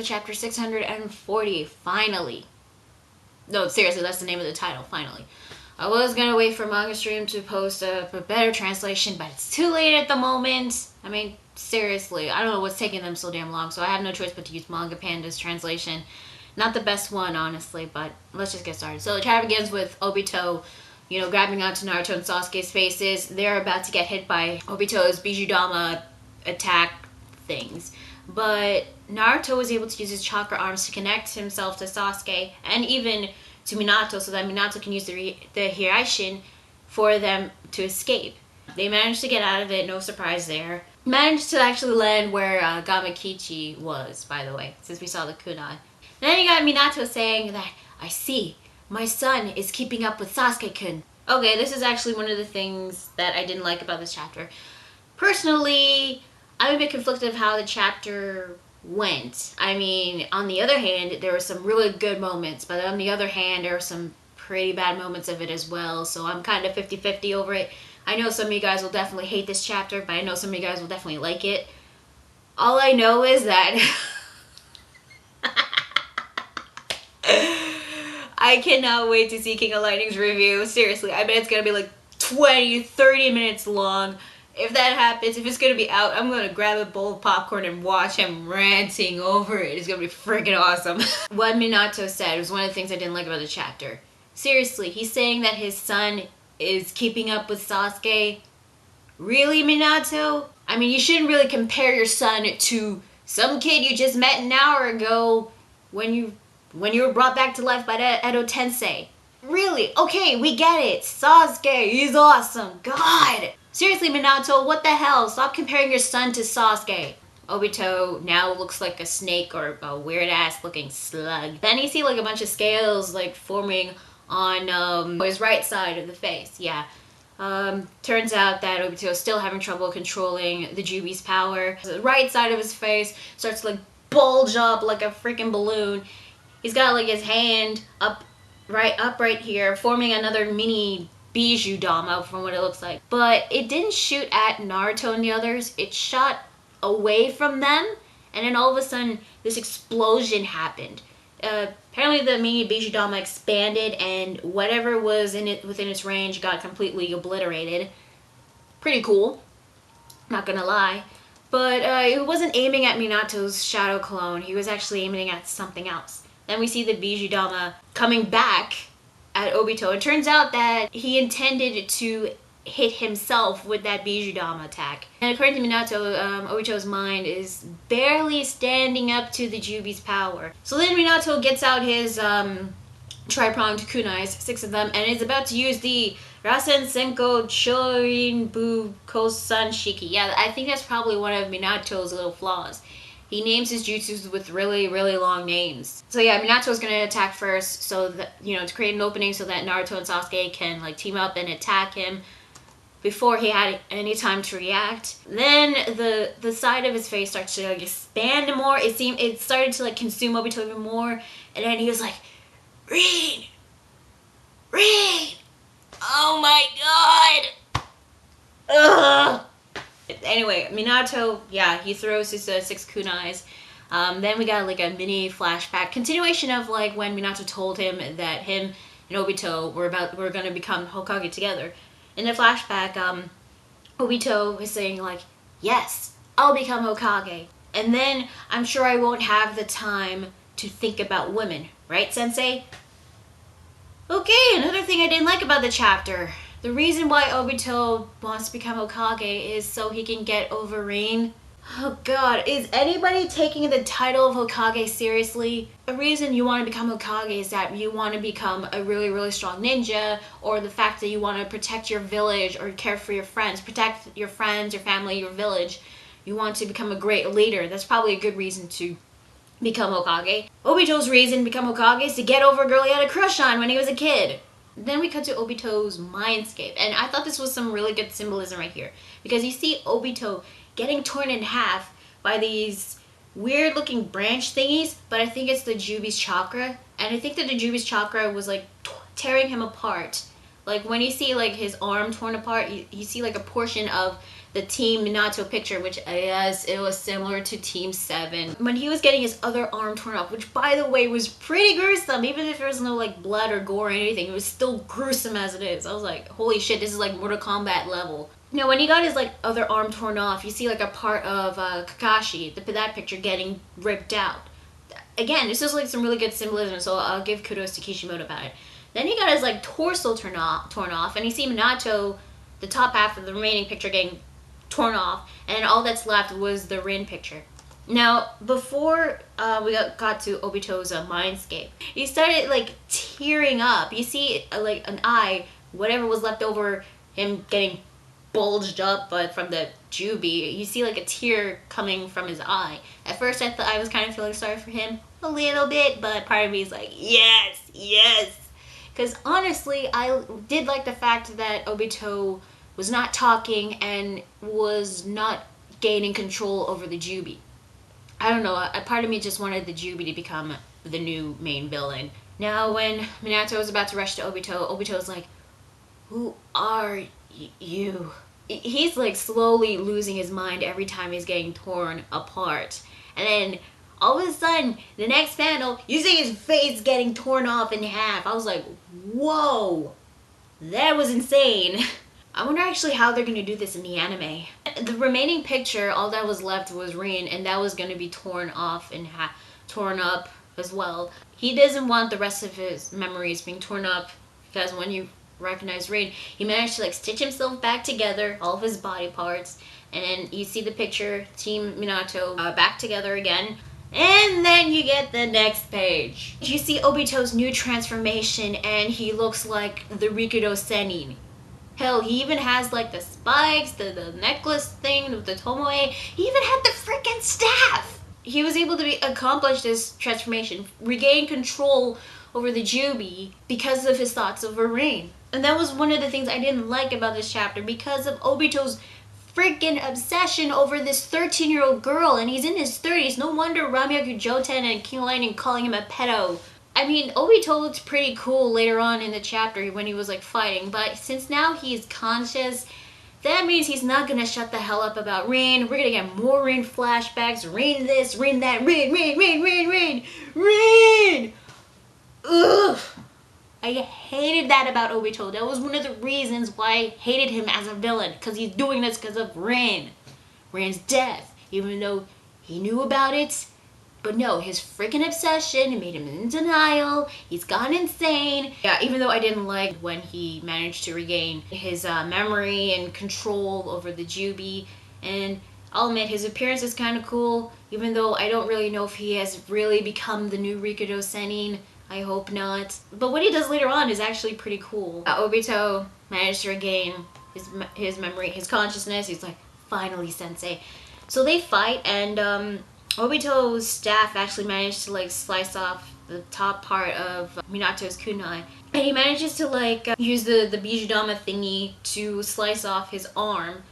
Naruto chapter 640, finally. No, seriously, that's the name of the title, finally. I was gonna wait for Manga Stream to post a better translation, but it's too late at the moment. I mean, seriously, I don't know what's taking them so damn long, so I have no choice but to use Manga Panda's translation. Not the best one, honestly, but let's just get started. So the chapter begins with Obito, grabbing onto Naruto and Sasuke's faces. They're about to get hit by Obito's Bijudama attack things. But Naruto was able to use his chakra arms to connect himself to Sasuke and even to Minato so that Minato can use the Hiraishin for them to escape. They managed to get out of it, no surprise there. Managed to actually land where Gamakichi was, by the way, since we saw the kunai. And then you got Minato saying that, I see, my son is keeping up with Sasuke-kun. Okay, this is actually one of the things that I didn't like about this chapter. Personally, I'm a bit conflicted of how the chapter went. I mean, on the other hand, there were some really good moments, but on the other hand, there were some pretty bad moments of it as well, so I'm kind of 50-50 over it. I know some of you guys will definitely hate this chapter, but I know some of you guys will definitely like it. All I know is that I cannot wait to see King of Lightning's review. Seriously, I bet it's gonna be like 20-30 minutes long. If that happens, if it's gonna be out, I'm gonna grab a bowl of popcorn and watch him ranting over it. It's gonna be freaking awesome. What Minato said was one of the things I didn't like about the chapter. Seriously, he's saying that his son is keeping up with Sasuke. Really, Minato? I mean, you shouldn't really compare your son to some kid you just met an hour ago when you were brought back to life by Edo Tensei. Really? Okay, we get it. Sasuke, he's awesome. God! Seriously, Minato, what the hell? Stop comparing your son to Sasuke. Obito now looks like a snake or a weird-ass looking slug. Then you see like a bunch of scales like forming on his right side of the face. Yeah. Turns out that Obito is still having trouble controlling the Juubi's power. The right side of his face starts to like bulge up like a freaking balloon. He's got like his hand up right here, forming another mini Bijudama from what it looks like. But it didn't shoot at Naruto and the others. It shot away from them, and then all of a sudden this explosion happened. Apparently the mini Bijudama expanded and whatever was within its range got completely obliterated. Pretty cool, not gonna lie. But it wasn't aiming at Minato's shadow clone. He was actually aiming at something else. Then we see the Bijudama coming back at Obito. It turns out that he intended to hit himself with that Bijudama attack. And according to Minato, Obito's mind is barely standing up to the Juubi's power. So then Minato gets out his tri-pronged kunais, 6 of them, and is about to use the Rasen Senko Chorinbu Kosan Shiki. Yeah, I think that's probably one of Minato's little flaws. He names his jutsus with really, really long names. So yeah, Minato's gonna attack first, so that, to create an opening so that Naruto and Sasuke can like team up and attack him before he had any time to react. Then the side of his face starts to like expand more. It started to like consume Obito even more, and then he was like, Rin! Oh my god! Ugh! Anyway, Minato, yeah, he throws his 6 kunais. Then we got like a mini flashback continuation of like when Minato told him that him and Obito were gonna become Hokage together. In the flashback, Obito is saying like, yes, I'll become Hokage. And then I'm sure I won't have the time to think about women, right, Sensei? Okay, another thing I didn't like about the chapter. The reason why Obito wants to become Hokage is so he can get over Rin. Oh god, is anybody taking the title of Hokage seriously? The reason you want to become Hokage is that you want to become a really, really strong ninja, or the fact that you want to protect your village or care for your friends, protect your friends, your family, your village. You want to become a great leader. That's probably a good reason to become Hokage. Obito's reason to become Hokage is to get over a girl he had a crush on when he was a kid. Then we cut to Obito's mindscape, and I thought this was some really good symbolism right here, because you see Obito getting torn in half by these weird looking branch thingies, but I think it's the Juubi's chakra, and I think that the Juubi's chakra was like tearing him apart Like when you see like his arm torn apart, you see like a portion of the Team Minato picture, which yes, it was similar to Team 7. When he was getting his other arm torn off, which by the way was pretty gruesome, even if there was no like blood or gore or anything, it was still gruesome as it is. I was like, holy shit, this is like Mortal Kombat level. Now when he got his like other arm torn off, you see like a part of Kakashi, that picture getting ripped out. Again, this is like some really good symbolism, so I'll give kudos to Kishimoto about it. Then he got his like torso torn off, and you see Minato, the top half of the remaining picture getting torn off, and all that's left was the Rin picture. Now, before we got to Obito's mindscape, he started like tearing up. You see like an eye, whatever was left over him getting bulged up, but from the Juubi, you see like a tear coming from his eye. At first I thought I was kind of feeling sorry for him a little bit, but part of me is like, yes, yes. Because honestly, I did like the fact that Obito was not talking and was not gaining control over the Juubi. I don't know, a part of me just wanted the Juubi to become the new main villain. Now when Minato was about to rush to Obito was like, who are you? He's like slowly losing his mind every time he's getting torn apart. And then all of a sudden, the next panel, you see his face getting torn off in half. I was like, whoa, that was insane. I wonder actually how they're gonna do this in the anime. The remaining picture, all that was left was Rin, and that was gonna be torn off and torn up as well. He doesn't want the rest of his memories being torn up, because when you recognize Rin, he managed to like stitch himself back together, all of his body parts, and then you see the picture, Team Minato back together again. And then you get the next page. You see Obito's new transformation, and he looks like the Rikudo Sennin. Hell, he even has like the spikes, the necklace thing with the tomoe. He even had the freaking staff. He was able to accomplish this transformation, regain control over the Juubi because of his thoughts over Rin. And that was one of the things I didn't like about this chapter, because of Obito's freaking obsession over this 13-year-old girl, and he's in his 30s. No wonder Ramyaku Joten and King Lightning calling him a pedo. I mean, Obito looked pretty cool later on in the chapter when he was like fighting, but since now he's conscious, that means he's not gonna shut the hell up about Rin. We're gonna get more Rin flashbacks, Rin this, Rin that, Rin. Ugh. I hated that about Obito. That was one of the reasons why I hated him as a villain, because he's doing this because of Rin. Rin's death, even though he knew about it. But no, his freaking obsession made him in denial. He's gone insane. Yeah, even though I didn't like when he managed to regain his memory and control over the Juubi. And I'll admit, his appearance is kind of cool, even though I don't really know if he has really become the new Rikudo Sennin. I hope not. But what he does later on is actually pretty cool. Obito managed to regain his memory, his consciousness. He's like, finally, sensei. So they fight, and Obito's staff actually managed to like slice off the top part of Minato's kunai. And he manages to like use the Bijudama thingy to slice off his arm.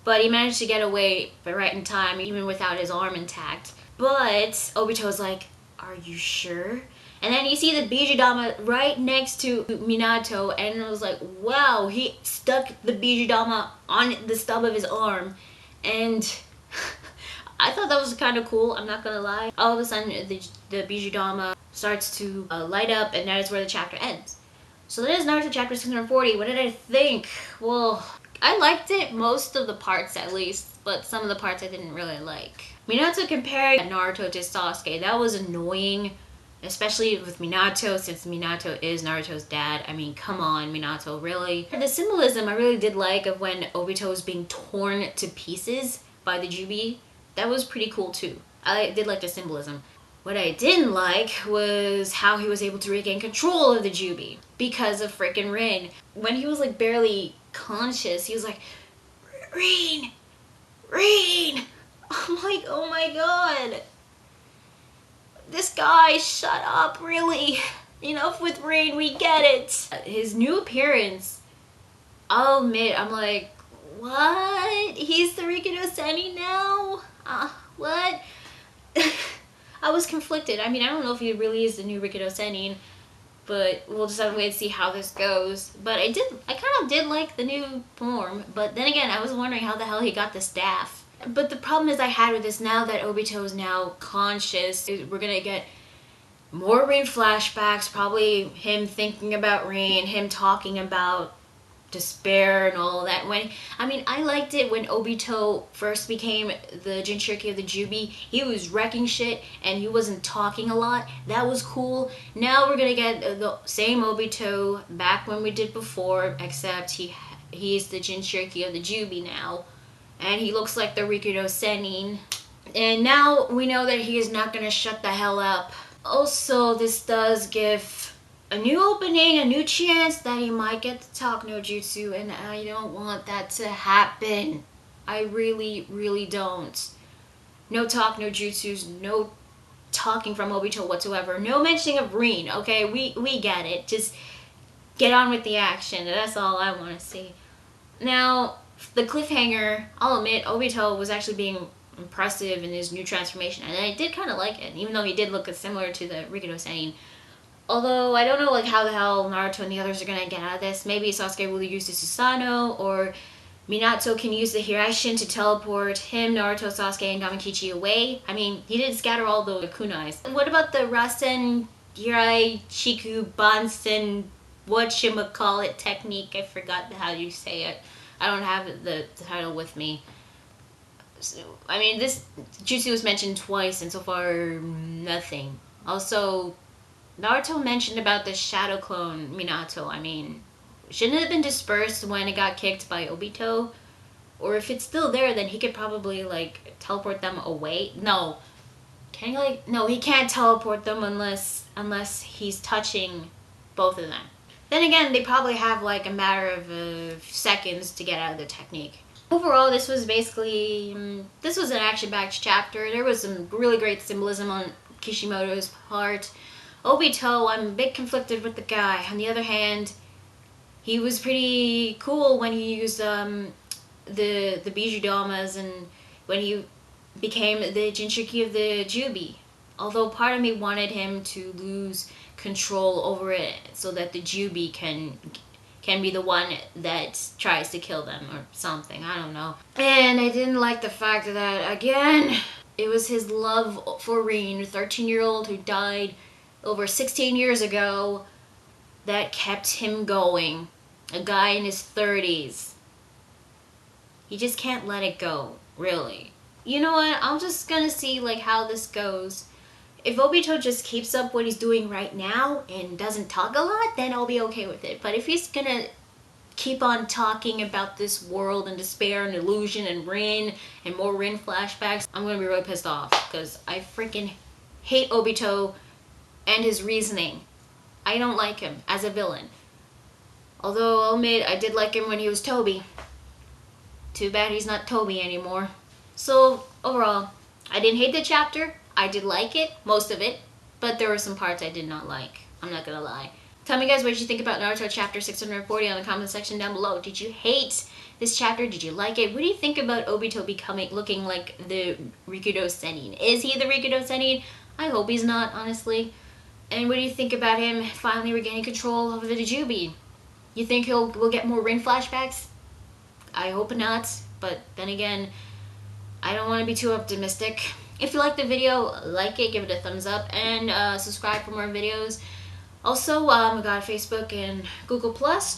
But he managed to get away right in time, even without his arm intact. But Obito's like, are you sure? And then you see the Bijudama right next to Minato, and it was like, wow, he stuck the Bijudama on the stub of his arm. And I thought that was kind of cool, I'm not gonna lie. All of a sudden, the Bijudama starts to light up, and that is where the chapter ends. So that is Naruto chapter 640. What did I think? Well, I liked it, most of the parts at least, but some of the parts I didn't really like. Minato comparing Naruto to Sasuke, that was annoying. Especially with Minato, since Minato is Naruto's dad. I mean, come on, Minato, really? The symbolism I really did like of when Obito was being torn to pieces by the Juubi. That was pretty cool too. I did like the symbolism. What I didn't like was how he was able to regain control of the Juubi because of frickin' Rin. When he was like barely conscious, he was like, Rin! I'm like, oh my god. This guy, shut up, really. Enough with Rin, we get it. His new appearance, I'll admit, I'm like, what? He's the Rikudo Sennin now? What? I was conflicted. I mean, I don't know if he really is the new Rikudo Sennin, But we'll just have to wait and see how this goes. But I kind of did like the new form. But then again, I was wondering how the hell he got the staff. But the problem is I had with this, now that Obito is now conscious, we're gonna get more Rin flashbacks, probably him thinking about Rin, him talking about despair and all that. I liked it when Obito first became the Jinchuriki of the Juubi. He was wrecking shit and he wasn't talking a lot. That was cool. Now we're gonna get the same Obito back when we did before, except he's the Jinchuriki of the Juubi now, and he looks like the Rikudo Sennin. And now we know that he is not gonna shut the hell up. Also, this does give a new opening, a new chance that he might get to talk no jutsu, and I don't want that to happen. I really, really don't. No talk no jutsus, no talking from Obito whatsoever, no mentioning of Rin, okay? We get it. Just get on with the action. That's all I want to see. Now, the cliffhanger, I'll admit, Obito was actually being impressive in his new transformation, and I did kind of like it, even though he did look similar to the Rikudo Sennin. Although, I don't know like how the hell Naruto and the others are gonna get out of this. Maybe Sasuke will use the Susanoo, or Minato can use the Hiraishin to teleport him, Naruto, Sasuke, and Gamakichi away. I mean, he did scatter all the kunais. And what about the Rasen, Hirai, Shiku, Bansen, whatchamacallit technique? I forgot how you say it. I don't have the title with me. So, I mean, this jutsu was mentioned twice, and so far, nothing. Also, Naruto mentioned about the shadow clone Minato. I mean, shouldn't it have been dispersed when it got kicked by Obito? Or if it's still there, then he could probably, like, teleport them away. No. Can he, like... No, he can't teleport them unless he's touching both of them. Then again, they probably have, like, a matter of seconds to get out of the technique. Overall, this was basically... this was an action-packed chapter. There was some really great symbolism on Kishimoto's part. Obito, I'm a bit conflicted with the guy. On the other hand, he was pretty cool when he used the Bijudamas and when he became the Jinchuriki of the Juubi. Although part of me wanted him to lose control over it so that the Juubi can be the one that tries to kill them or something. I don't know. And I didn't like the fact that, again, it was his love for Rin, a 13-year-old who died over 16 years ago, that kept him going. A guy in his 30s. He just can't let it go, really. You know what? I'm just gonna see like how this goes. If Obito just keeps up what he's doing right now and doesn't talk a lot, then I'll be okay with it. But if he's gonna keep on talking about this world and despair and illusion and Rin and more Rin flashbacks, I'm gonna be really pissed off because I freaking hate Obito and his reasoning. I don't like him as a villain. Although I'll admit I did like him when he was Toby. Too bad he's not Toby anymore. So overall, I didn't hate the chapter. I did like it, most of it, but there were some parts I did not like. I'm not gonna lie. Tell me guys what you think about Naruto chapter 640 on the comment section down below. Did you hate this chapter? Did you like it? What do you think about Obito looking like the Rikudo Sennin? Is he the Rikudo Sennin? I hope he's not, honestly. And what do you think about him finally regaining control over the Juubi? You think we'll get more Rin flashbacks? I hope not, but then again, I don't want to be too optimistic. If you liked the video, like it, give it a thumbs up, and subscribe for more videos. Also, I got Facebook and Google+.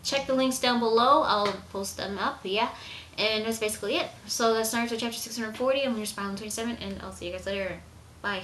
Check the links down below. I'll post them up, yeah. And that's basically it. So that's Naruto chapter 640. I'm your Spiralin 27, and I'll see you guys later. Bye.